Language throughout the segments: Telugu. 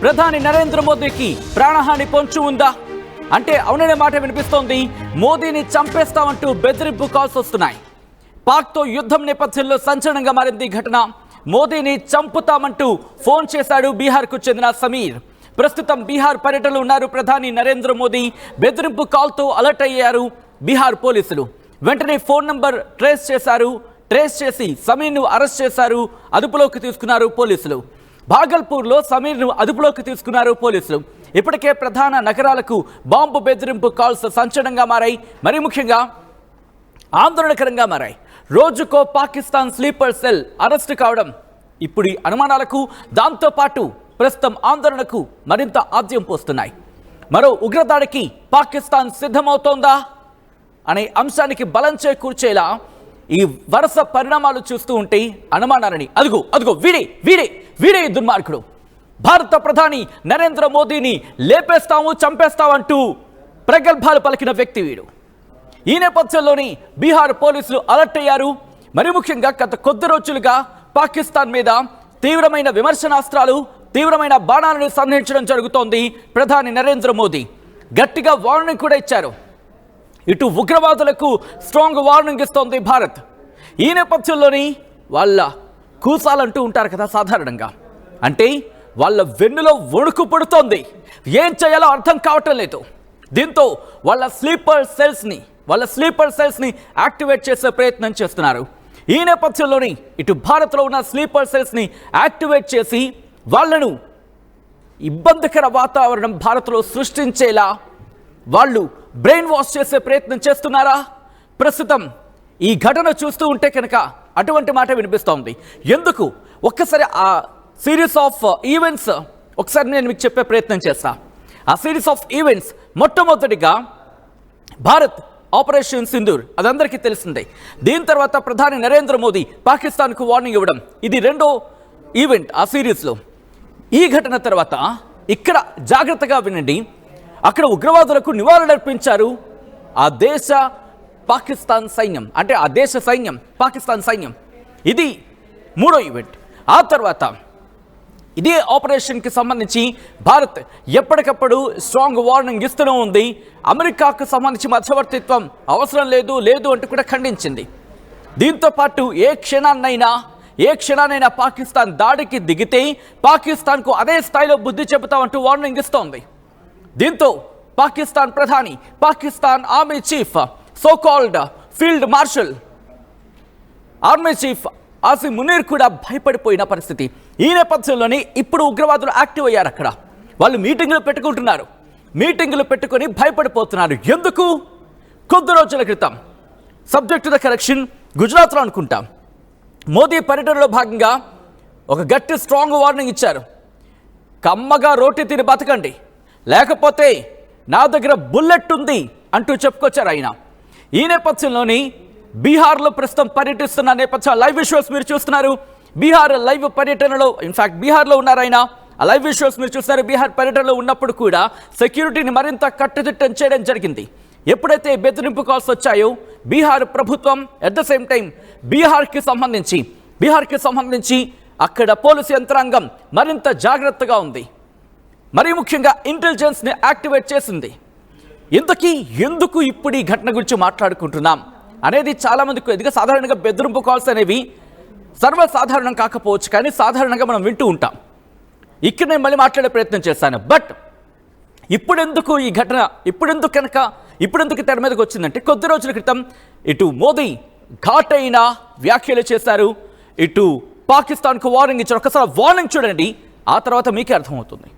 ప్రధాని నరేంద్ర మోదీకి ప్రాణహాని పొంచి ఉందా అంటే అవుననే మాట వినిపిస్తోంది. మోదీని చంపేస్తామంటూ బెదిరింపు కాల్స్ వస్తున్నాయి. పాక్తో యుద్ధం నేపథ్యంలో సంచలనంగా మారింది ఘటన. మోదీని చంపుతామంటూ ఫోన్ చేశాడు బీహార్కు చెందిన సమీర్. ప్రస్తుతం బీహార్ పర్యటనలో ఉన్నారు ప్రధాని నరేంద్ర మోదీ. బెదిరింపు కాల్తో అలర్ట్ అయ్యారు బీహార్ పోలీసులు. వెంటనే ఫోన్ నంబర్ ట్రేస్ చేసి సమీర్ను అరెస్ట్ చేశారు. అదుపులోకి తీసుకున్నారు పోలీసులు. భాగల్పూర్లో సమీర్ను అదుపులోకి తీసుకున్నారు పోలీసులు. ఇప్పటికే ప్రధాన నగరాలకు బాంబు బెదిరింపు కాల్స్ సంచలనంగా మారాయి. మరీ ముఖ్యంగా ఆందోళనకరంగా మారాయి. రోజుకో పాకిస్తాన్ స్లీపర్ సెల్ అరెస్టు కావడం ఇప్పుడు అనుమానాలకు, దాంతోపాటు ప్రస్తుతం ఆందోళనకు మరింత ఆద్యం పోస్తున్నాయి. మరో ఉగ్రదాడికి పాకిస్తాన్ సిద్ధమవుతోందా అనే అంశానికి బలం చేకూర్చేలా ఈ వరుస పరిణామాలు చూస్తూ ఉంటే అనుమానాలని అదుగో వీడే దుర్మార్గుడు. భారత ప్రధాని నరేంద్ర మోదీని లేపేస్తాము, చంపేస్తామంటూ ప్రగల్భాలు పలికిన వ్యక్తి వీడు. ఈ నేపథ్యంలోని బీహార్ పోలీసులు అలర్ట్ అయ్యారు. మరి ముఖ్యంగా గత కొద్ది రోజులుగా పాకిస్తాన్ మీద తీవ్రమైన విమర్శనాస్త్రాలు, తీవ్రమైన బాణాలను సంధించడం జరుగుతోంది. ప్రధాని నరేంద్ర మోదీ గట్టిగా వార్నింగ్ కూడా ఇచ్చారు. ఇటు ఉగ్రవాదులకు స్ట్రాంగ్ వార్నింగ్ ఇస్తోంది భారత్. ఈ నేపథ్యంలోని వాళ్ళ కూసాలంటూ ఉంటారు కదా సాధారణంగా, అంటే వాళ్ళ వెన్నులో వణుకు పడుతోంది. ఏం చేయాలో అర్థం కావటం లేదు. దీంతో వాళ్ళ స్లీపర్ సెల్స్ని యాక్టివేట్ చేసే ప్రయత్నం చేస్తున్నారు. ఈ నేపథ్యంలోని ఇటు భారత్లో ఉన్న స్లీపర్ సెల్స్ని యాక్టివేట్ చేసి వాళ్లను ఇబ్బందికర వాతావరణం భారత్లో సృష్టించేలా వాళ్ళు బ్రెయిన్ వాష్ చేసే ప్రయత్నం చేస్తున్నారా? ప్రస్తుతం ఈ ఘటన చూస్తూ ఉంటే కనుక అటువంటి మాట వినిపిస్తోంది. ఎందుకు ఒక్కసారి ఆ సిరీస్ ఆఫ్ ఈవెంట్స్ ఒకసారి నేను మీకు చెప్పే ప్రయత్నం చేస్తా. ఆ సిరీస్ ఆఫ్ ఈవెంట్స్ మొట్టమొదటిగా భారత్ ఆపరేషన్ సింధూర్, అదందరికీ తెలిసిందే. దీని తర్వాత ప్రధాని నరేంద్ర మోదీ పాకిస్తాన్కు వార్నింగ్ ఇవ్వడం, ఇది రెండో ఈవెంట్ ఆ సిరీస్లో. ఈ ఘటన తర్వాత ఇక్కడ జాగ్రత్తగా వినండి. అక్కడ ఉగ్రవాదులకు నివాళులర్పించారు ఆ దేశ పాకిస్తాన్ సైన్యం, అంటే ఆ దేశ సైన్యం పాకిస్తాన్ సైన్యం. ఇది మూడో ఈవెంట్. ఆ తర్వాత ఇదే ఆపరేషన్కి సంబంధించి భారత్ ఎప్పటికప్పుడు స్ట్రాంగ్ వార్నింగ్ ఇస్తూనే ఉంది. అమెరికాకు సంబంధించి మధ్యవర్తిత్వం అవసరం లేదు అంటూ కూడా ఖండించింది. దీంతో పాటు ఏ క్షణాన్నైనా పాకిస్తాన్ దాడికి దిగితే పాకిస్తాన్కు అదే స్థాయిలో బుద్ధి చెబుతామంటూ వార్నింగ్ ఇస్తోంది. దీంతో పాకిస్తాన్ ప్రధాని, Pakistan army chief, so called field marshal army chief Asim Munir కూడా భయపడిపోయిన పరిస్థితి. ఈ నేపథ్యంలోనే ఇప్పుడు ఉగ్రవాదులు యాక్టివ్ అయ్యారు. అక్కడ వాళ్ళు మీటింగులు పెట్టుకొని భయపడిపోతున్నారు. ఎందుకు? కొద్ది రోజుల క్రితం, సబ్జెక్ట్ టు ద కరెక్షన్, గుజరాత్లో అనుకుంటాం, మోదీ పర్యటనలో భాగంగా ఒక గట్టి స్ట్రాంగ్ వార్నింగ్ ఇచ్చారు. కమ్మగా రోటీ తిని బతకండి, లేకపోతే నా దగ్గర బుల్లెట్ ఉంది అంటూ చెప్పుకొచ్చారు ఆయన. ఈ నేపథ్యంలోని బీహార్లో ప్రస్తుతం పర్యటిస్తున్న నేపథ్యం లైవ్ విజువల్స్ మీరు చూస్తున్నారు. బీహార్ లైవ్ పర్యటనలో, ఇన్ఫాక్ట్ బీహార్లో ఉన్నారు ఆయన. ఆ లైవ్ విజువల్స్ మీరు చూస్తున్నారు. బీహార్ పర్యటనలో ఉన్నప్పుడు కూడా సెక్యూరిటీని మరింత కట్టుదిట్టం చేయడం జరిగింది. ఎప్పుడైతే బెదిరింపు కాల్స్ వచ్చాయో బీహార్ ప్రభుత్వం అట్ ద సేమ్ టైం బీహార్కి సంబంధించి అక్కడ పోలీసు యంత్రాంగం మరింత జాగ్రత్తగా ఉంది. మరీ ముఖ్యంగా ఇంటెలిజెన్స్ని యాక్టివేట్ చేసింది. ఎందుకు ఇప్పుడు ఈ ఘటన గురించి మాట్లాడుకుంటున్నాం అనేది చాలామందికి ఎదుగా. సాధారణంగా బెదిరింపు కాల్స్ అనేవి సర్వసాధారణం కాకపోవచ్చు, కానీ సాధారణంగా మనం వింటూ ఉంటాం. ఇక్కడ నేను మళ్ళీ మాట్లాడే ప్రయత్నం చేస్తాను. బట్ ఇప్పుడెందుకు ఈ ఘటన, ఇప్పుడెందుకు తెర మీదకి వచ్చిందంటే, కొద్ది రోజుల క్రితం ఇటు మోదీ ఘాటైన వ్యాఖ్యలు చేశారు, ఇటు పాకిస్తాన్కు వార్నింగ్ ఇచ్చారు. ఒకసారి వార్నింగ్ చూడండి, ఆ తర్వాత మీకే అర్థమవుతుంది.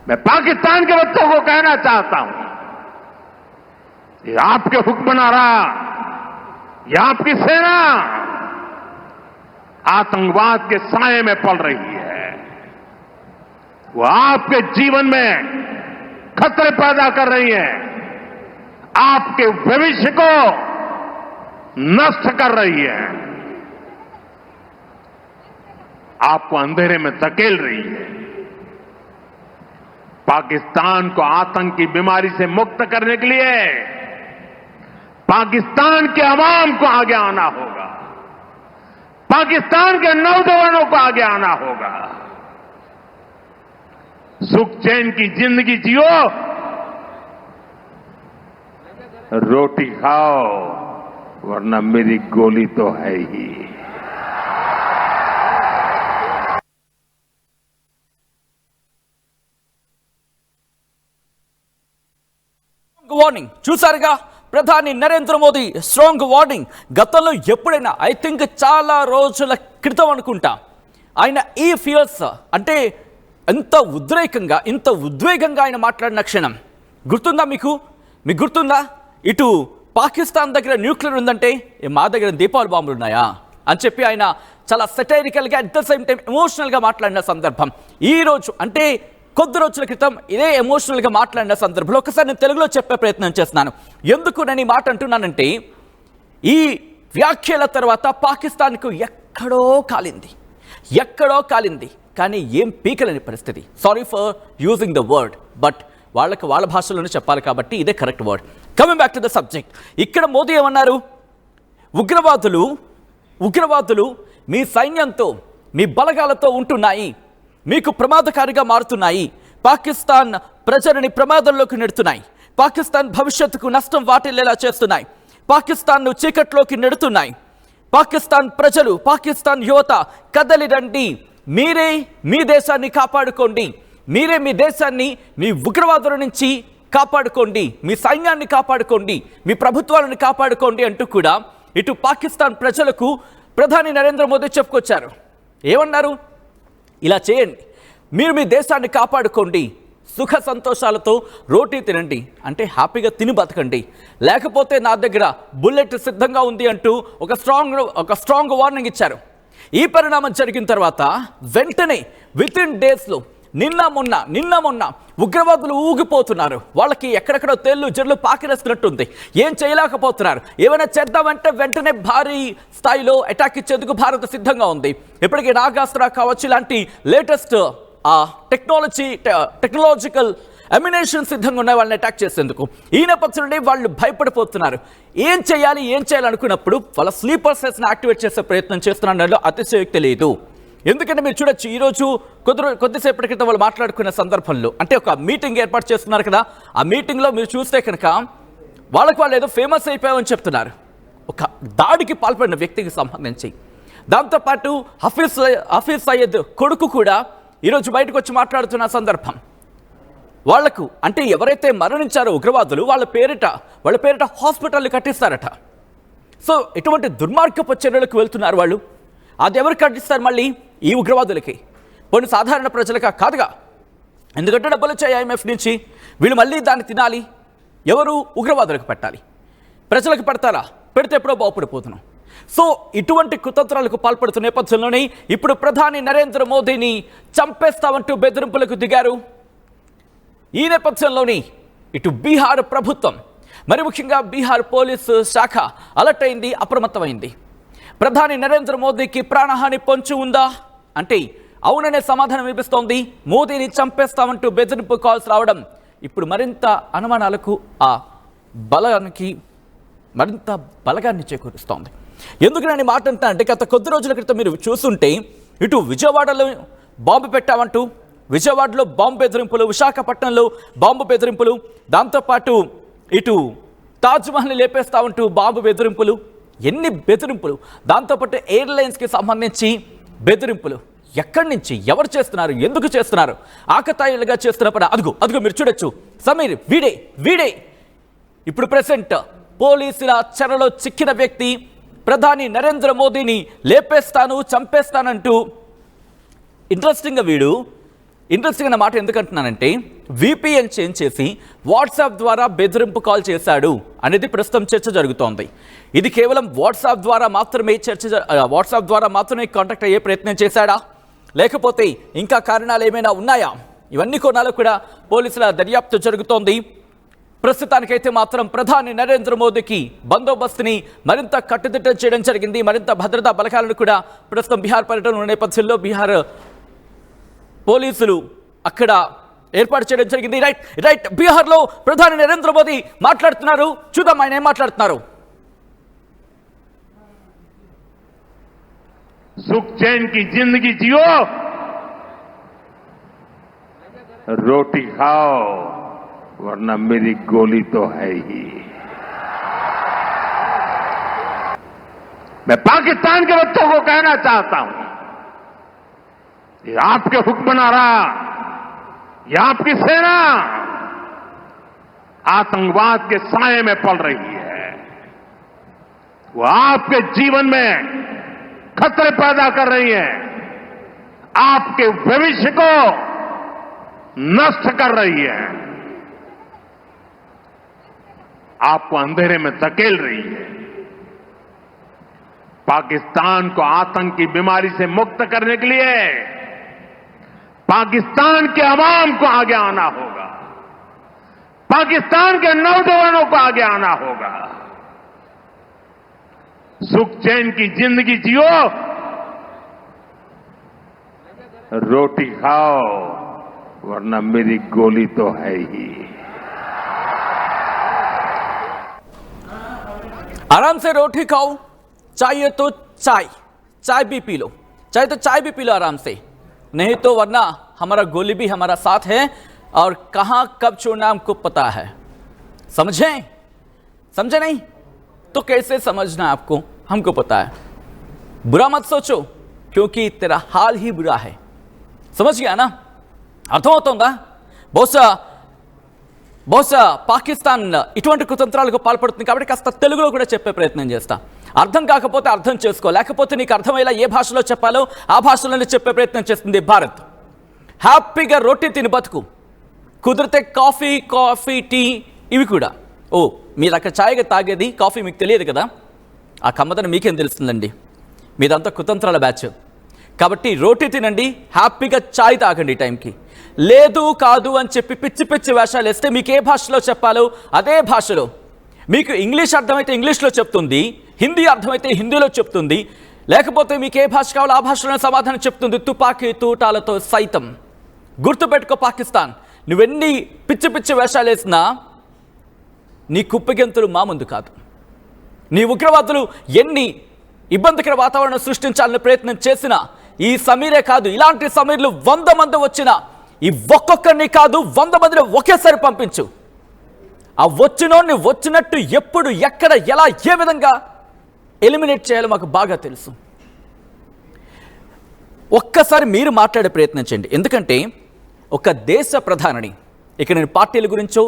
मैं पाकिस्तान के बच्चों को कहना चाहता हूं, ये आपके हुक्मनारा, ये आपकी सेना आतंकवाद के साए में पल रही है. वो आपके जीवन में खतरे पैदा कर रही है, आपके भविष्य को नष्ट कर रही है, आपको अंधेरे में धकेल रही है. पाकिस्तान को आतंक की बीमारी से मुक्त करने के लिए पाकिस्तान के अवाम को आगे आना होगा, पाकिस्तान के नौजवानों को आगे आना होगा. सुख चैन की जिंदगी जियो, रोटी खाओ, वरना मेरी गोली तो है ही। వార్నింగ్ చూసారుగా, ప్రధాని నరేంద్ర మోదీ స్ట్రాంగ్ వార్నింగ్. గతంలో ఎప్పుడైనా ఐ థింక్ చాలా రోజుల క్రితం అనుకుంటా ఆయన ఈ ఫియర్స్ అంటే ఎంత ఉద్వేగంగా ఆయన మాట్లాడిన క్షణం గుర్తుందా మీకు గుర్తుందా? ఇటు పాకిస్తాన్ దగ్గర న్యూక్లియర్ ఉందంటే మా దగ్గర దీపావళి బాంబులు ఉన్నాయా అని చెప్పి ఆయన చాలా సెటైరికల్గా అట్ ద సేమ్ టైం ఎమోషనల్గా మాట్లాడిన సందర్భం. ఈరోజు అంటే కొద్ది రోజుల క్రితం ఇదే ఎమోషనల్గా మాట్లాడిన సందర్భంలో ఒకసారి నేను తెలుగులో చెప్పే ప్రయత్నం చేస్తున్నాను. ఎందుకు నేను ఈ మాట అంటున్నానంటే, ఈ వ్యాఖ్యల తర్వాత పాకిస్తాన్కు ఎక్కడో కాలింది కానీ ఏం పీకలేని పరిస్థితి. Sorry for using the word, but వాళ్ళకి వాళ్ళ భాషలోనే చెప్పాలి కాబట్టి ఇదే correct word. Coming back to the subject, ఇక్కడ మోదీ ఏమన్నారు? ఉగ్రవాదులు మీ సైన్యంతో మీ బలగాలతో ఉంటున్నాయి, మీకు ప్రమాదకారిగా మారుతున్నాయి, పాకిస్తాన్ ప్రజలని ప్రమాదంలోకి నెడుతున్నాయి, పాకిస్తాన్ భవిష్యత్తుకు నష్టం వాటిల్లేలా చేస్తున్నాయి, పాకిస్తాన్ను చీకట్లోకి నెడుతున్నాయి. పాకిస్తాన్ ప్రజలు, పాకిస్తాన్ యువత కదలి రండి, మీరే మీ దేశాన్ని కాపాడుకోండి, మీరే మీ దేశాన్ని మీ ఉగ్రవాదుల నుంచి కాపాడుకోండి, మీ సైన్యాన్ని కాపాడుకోండి, మీ ప్రభుత్వాలను కాపాడుకోండి అంటూ కూడా ఇటు పాకిస్తాన్ ప్రజలకు ప్రధాని నరేంద్ర మోదీ చెప్పుకొచ్చారు. ఏమన్నారు? ఇలా చేయండి, మీరు మీ దేశాన్ని కాపాడుకోండి, సుఖ సంతోషాలతో రోటీ తినండి, అంటే హ్యాపీగా తిని బతకండి, లేకపోతే నా దగ్గర బుల్లెట్ సిద్ధంగా ఉంది అంటూ ఒక స్ట్రాంగ్ వార్నింగ్ ఇచ్చారు. ఈ పరిణామం జరిగిన తర్వాత వెంటనే విత్ ఇన్ డేస్లో నిన్న మొన్న ఉగ్రవాదులు ఊగిపోతున్నారు. వాళ్ళకి ఎక్కడెక్కడో తేళ్లు జల్లు పాకిరేస్తున్నట్టుంది, ఏం చేయలేకపోతున్నారు. ఏమైనా చేద్దామంటే వెంటనే భారీ స్థాయిలో అటాక్ ఇచ్చేందుకు భారత్ సిద్ధంగా ఉంది. ఇప్పటికీ నాగాస్త్ర కావచ్చు, ఇలాంటి లేటెస్ట్ టెక్నాలజికల్ అమ్యునేషన్ సిద్ధంగా ఉన్నాయి వాళ్ళని అటాక్ చేసేందుకు. ఈ నేపథ్యంలో వాళ్ళు భయపడిపోతున్నారు. ఏం చేయాలి అనుకున్నప్పుడు వాళ్ళ స్లీపర్ సెల్స్ని యాక్టివేట్ చేసే ప్రయత్నం చేస్తున్నారు. అతిశయోక్తి లేదు. ఎందుకంటే మీరు చూడొచ్చు, ఈరోజు కొద్దిసేపటి క్రితం వాళ్ళు మాట్లాడుకున్న సందర్భంలో అంటే ఒక మీటింగ్ ఏర్పాటు చేస్తున్నారు కదా, ఆ మీటింగ్లో మీరు చూస్తే కనుక వాళ్ళు ఏదో ఫేమస్ అయిపోయామని చెప్తున్నారు ఒక దాడికి పాల్పడిన వ్యక్తికి సంబంధించి. దాంతోపాటు హఫీజ్ సయ్యద్ కొడుకు కూడా ఈరోజు బయటకు వచ్చి మాట్లాడుతున్న సందర్భం. వాళ్లకు అంటే ఎవరైతే మరణించారో ఉగ్రవాదులు వాళ్ళ పేరిట హాస్పిటల్ కట్టిస్తారట. సో ఇటువంటి దుర్మార్గపు చర్యలకు వెళ్తున్నారు వాళ్ళు. అది ఎవరు కట్టిస్తారు? మళ్ళీ ఈ ఉగ్రవాదులకి, కొన్ని సాధారణ ప్రజలకా? కాదుగా. ఎందుకంటే డబ్బులు వచ్చాయి IMF నుంచి, వీళ్ళు మళ్ళీ దాన్ని తినాలి. ఎవరు? ఉగ్రవాదులకు పెట్టాలి. ప్రజలకు పెడతారా? పెడితే ఎప్పుడో బాగుపడిపోతున్నాం. సో ఇటువంటి కుతంత్రాలకు పాల్పడుతున్న నేపథ్యంలోనే ఇప్పుడు ప్రధాని నరేంద్ర మోదీని చంపేస్తామంటూ బెదిరింపులకు దిగారు. ఈ నేపథ్యంలోనే ఇటు బీహార్ ప్రభుత్వం, మరి ముఖ్యంగా బీహార్ పోలీసు శాఖ అలర్ట్ అయింది, అప్రమత్తమైంది. ప్రధాని నరేంద్ర మోదీకి ప్రాణహాని పొంచి ఉందా అంటే అవుననే సమాధానం వినిపిస్తోంది. మోదీని చంపేస్తామంటూ బెదిరింపు కాల్స్ రావడం ఇప్పుడు మరింత అనుమానాలకు మరింత బలగాన్ని చేకూరుస్తోంది. ఎందుకు నేను మాట అంటా అంటే, గత కొద్ది రోజుల క్రితం మీరు చూస్తుంటే ఇటు విజయవాడలో బాంబు పెట్టామంటూ విజయవాడలో బాంబు బెదిరింపులు, విశాఖపట్నంలో బాంబు బెదిరింపులు, దాంతోపాటు ఇటు తాజ్మహల్ని లేపేస్తామంటూ బాంబు బెదిరింపులు, ఎన్ని బెదిరింపులు, దాంతోపాటు ఎయిర్లైన్స్కి సంబంధించి బెదిరింపులు. ఎక్కడి నుంచి, ఎవరు చేస్తున్నారు, ఎందుకు చేస్తున్నారు, ఆకతాయిలుగా చేస్తున్నప్పుడు అదుగు మీరు చూడొచ్చు. సమీర్ వీడే ఇప్పుడు ప్రెసెంట్ పోలీసుల చెరలో చిక్కిన వ్యక్తి. ప్రధాని నరేంద్ర మోదీని లేపేస్తాను, చంపేస్తానంటూ ఇంట్రెస్టింగ్ అన్న మాట ఎందుకంటున్నానంటే, VPN చేంజ్ చేసి వాట్సాప్ ద్వారా బెదిరింపు కాల్ చేశాడు అనేది ప్రస్తుతం చర్చ జరుగుతోంది. ఇది కేవలం వాట్సాప్ ద్వారా మాత్రమే కాంటాక్ట్ అయ్యే ప్రయత్నం చేశాడా, లేకపోతే ఇంకా కారణాలు ఏమైనా ఉన్నాయా? ఇవన్నీ కోణాలు కూడా పోలీసుల దర్యాప్తు జరుగుతోంది. ప్రస్తుతానికైతే మాత్రం ప్రధాని నరేంద్ర మోదీకి బందోబస్తుని మరింత కట్టుదిట్టం చేయడం జరిగింది. మరింత భద్రతా బలగాలను కూడా ప్రస్తుతం బీహార్ పర్యటన ఉన్న నేపథ్యంలో బీహార్ పోలీసులు అక్కడ ఏర్పాటు చేయడం జరిగింది. రైట్ బీహార్లో ప్రధాని నరేంద్ర మోదీ మాట్లాడుతున్నారు. చూద్దాం ఆయన ఏం మాట్లాడుతున్నారు. सुख चैन की जिंदगी जियो, रोटी खाओ वरना मेरी गोली तो है ही। मैं पाकिस्तान के बच्चों को कहना चाहता हूं, ये आपके हुक्मनारा, ये आपकी सेना आतंकवाद के साए में पल रही है। वो आपके जीवन में खतरे पैदा कर रही है, आपके भविष्य को नष्ट कर रही है, आपको अंधेरे में धकेल रही है। पाकिस्तान को आतंक की बीमारी से मुक्त करने के लिए पाकिस्तान के अवाम को आगे आना होगा, पाकिस्तान के नौजवानों को आगे आना होगा। सुख चैन की जिंदगी जियो, रोटी खाओ वरना मेरी गोली तो है ही। आराम से रोटी खाओ, चाहिए तो चाय भी पी लो, चाहे तो चाय भी पी लो आराम से, नहीं तो वरना हमारा गोली भी हमारा साथ है और कहां कब छोड़ना हमको पता है। समझे नहीं तो कैसे समझना आपको, हमको पता है। बुरा मत सोचो क्योंकि तेरा हाल ही बुरा है। समझ गया ना? అర్థమవుతోందా? బహుశా పాకిస్తాన్ ఇటువంటి కుతంత్రాలకు పాల్పడుతుంది కాబట్టి కాస్త తెలుగులో కూడా చెప్పే ప్రయత్నం చేస్తా. అర్థం కాకపోతే అర్థం చేసుకో, లేకపోతే నీకు అర్థమయ్యేలా ఏ భాషలో చెప్పాలో ఆ భాషలోనే చెప్పే ప్రయత్నం చేస్తుంది భారత్. హ్యాపీగా రొట్టె తిని బతుకు, కుదిరితే కాఫీ టీ ఇవి కూడా. ఓ మీరు అక్కడ ఛాయ్గా తాగేది కాఫీ మీకు తెలియదు కదా, ఆ కమ్మదని మీకేం తెలుస్తుందండి, మీదంతా కుతంత్రాల బ్యాచ్. కాబట్టి రోటీ తినండి, హ్యాపీగా ఛాయ్ తాగండి టైంకి. లేదు కాదు అని చెప్పి పిచ్చి వేషాలు వేస్తే మీకు ఏ భాషలో చెప్పాలో అదే భాషలో, మీకు ఇంగ్లీష్ అర్థమైతే ఇంగ్లీష్లో చెప్తుంది, హిందీ అర్థమైతే హిందీలో చెప్తుంది, లేకపోతే మీకు ఏ భాష కావాలో ఆ భాషలోనే సమాధానం చెప్తుంది, తుపాకీ తూటాలతో సైతం. గుర్తుపెట్టుకో పాకిస్తాన్, నువ్వెన్ని పిచ్చి వేషాలు వేసినా నీ కుప్పగెంతులు మా ముందు కాదు. నీ ఉగ్రవాదులు ఎన్ని ఇబ్బందికర వాతావరణం సృష్టించాలని ప్రయత్నం చేసినా ఈ సమీరే కాదు, ఇలాంటి సమీర్లు 100 మంది వచ్చినా ఈ ఒక్కొక్కరిని కాదు 100 మందిని ఒకేసారి పంపించు. ఆ వచ్చినోడిని వచ్చినట్టు ఎప్పుడు ఎక్కడ ఎలా ఏ విధంగా ఎలిమినేట్ చేయాలో మాకు బాగా తెలుసు. ఒక్కసారి మీరు మాట్లాడే ప్రయత్నం చేయండి. ఎందుకంటే ఒక దేశ ప్రధానిని, ఇక నేను పార్టీల గురించో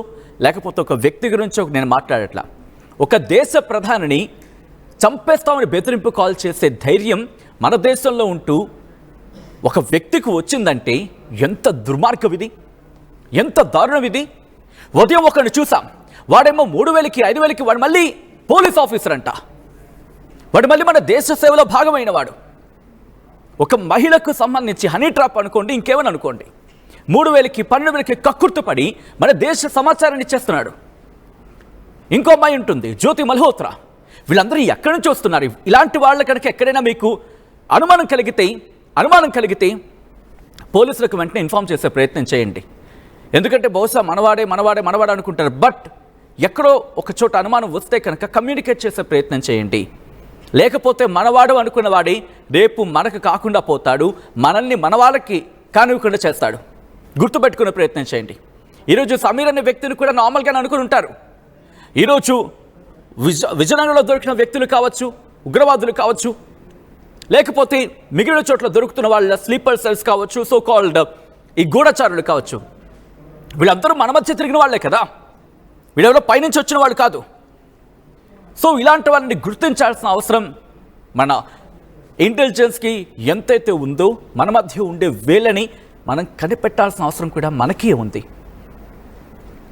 లేకపోతే ఒక వ్యక్తి గురించో నేను మాట్లాడట్లా, ఒక దేశ ప్రధానిని చంపేస్తామని బెదిరింపు కాల్ చేసే ధైర్యం మన దేశంలో ఉంటూ ఒక వ్యక్తికి వచ్చిందంటే ఎంత దుర్మార్గం ఇది, ఎంత దారుణం ఇది. ఉదయం ఒకరిని చూసాం, వాడేమో 3000కి 5000కి వాడు మళ్ళీ పోలీస్ ఆఫీసర్ అంట, వాడు మళ్ళీ మన దేశ సేవలో భాగమైన వాడు. ఒక మహిళకు సంబంధించి హనీ ట్రాప్ అనుకోండి, ఇంకేమని అనుకోండి, 3000కి 12,000కి కక్కుర్తుపడి మన దేశ సమాచారాన్ని ఇచ్చేస్తున్నాడు. ఇంకో అమ్మాయి ఉంటుంది జ్యోతి మల్హోత్రా. వీళ్ళందరూ ఎక్కడి నుంచి వస్తున్నారు? ఇలాంటి వాళ్ళ కనుక ఎక్కడైనా మీకు అనుమానం కలిగితే పోలీసులకు వెంటనే ఇన్ఫార్మ్ చేసే ప్రయత్నం చేయండి. ఎందుకంటే బహుశా మనవాడే అనుకుంటారు, బట్ ఎక్కడో ఒక చోట అనుమానం వస్తే కనుక కమ్యూనికేట్ చేసే ప్రయత్నం చేయండి. లేకపోతే మనవాడు అనుకున్నవాడి రేపు మనకు కాకుండా పోతాడు, మనల్ని మన వాళ్ళకి కానివ్వకుండా చేస్తాడు. గుర్తుపెట్టుకునే ప్రయత్నం చేయండి. ఈరోజు సమీర్ అనే వ్యక్తిని కూడా నార్మల్గానే అనుకుని ఉంటారు. ఈరోజు విజయనగరంలో దొరికిన వ్యక్తులు కావచ్చు, ఉగ్రవాదులు కావచ్చు, లేకపోతే మిగిలిన చోట్ల దొరుకుతున్న వాళ్ళ స్లీపర్ సెల్స్ కావచ్చు, సో కాల్డ్ ఈ గూఢచారులు కావచ్చు, వీళ్ళందరూ మన మధ్య తిరిగిన వాళ్ళే కదా, వీళ్ళెవరో పైనుంచి వచ్చిన వాళ్ళు కాదు. సో ఇలాంటి వాళ్ళని గుర్తించాల్సిన అవసరం మన ఇంటెలిజెన్స్కి ఎంతైతే ఉందో మన మధ్య ఉండే వేళ్ళని మనం కనిపెట్టాల్సిన అవసరం కూడా మనకే ఉంది.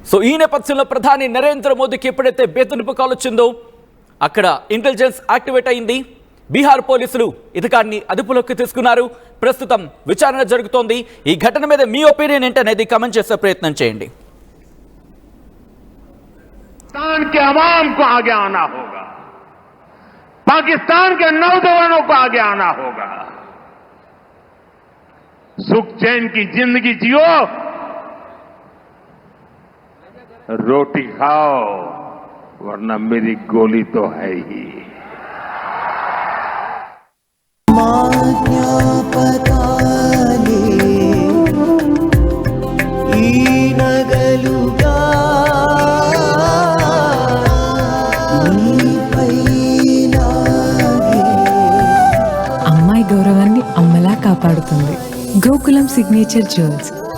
సో ఈ నేపథ్యంలో ప్రధాని నరేంద్ర మోదీకి ఎప్పుడైతే బెదిరింపు కాల్ వచ్చిందో అక్కడ ఇంటెలిజెన్స్ యాక్టివేట్ అయింది. బీహార్ పోలీసులు ఇతగాన్ని అదుపులోకి తీసుకున్నారు. ప్రస్తుతం విచారణ జరుగుతోంది. ఈ ఘటన మీద మీ ఒపీనియన్ ఏంటనేది కమెంట్ చేసే ప్రయత్నం చేయండి. पाकिस्तान के अवाम को आगे आना होगा, पाकिस्तान के नौजवानों को आगे आना होगा। सुख चैन की जिंदगी जियो, रोटी खाओ वरना मेरी गोली तो है ही। కాపాడుతుంది. Gokulam signature jewels.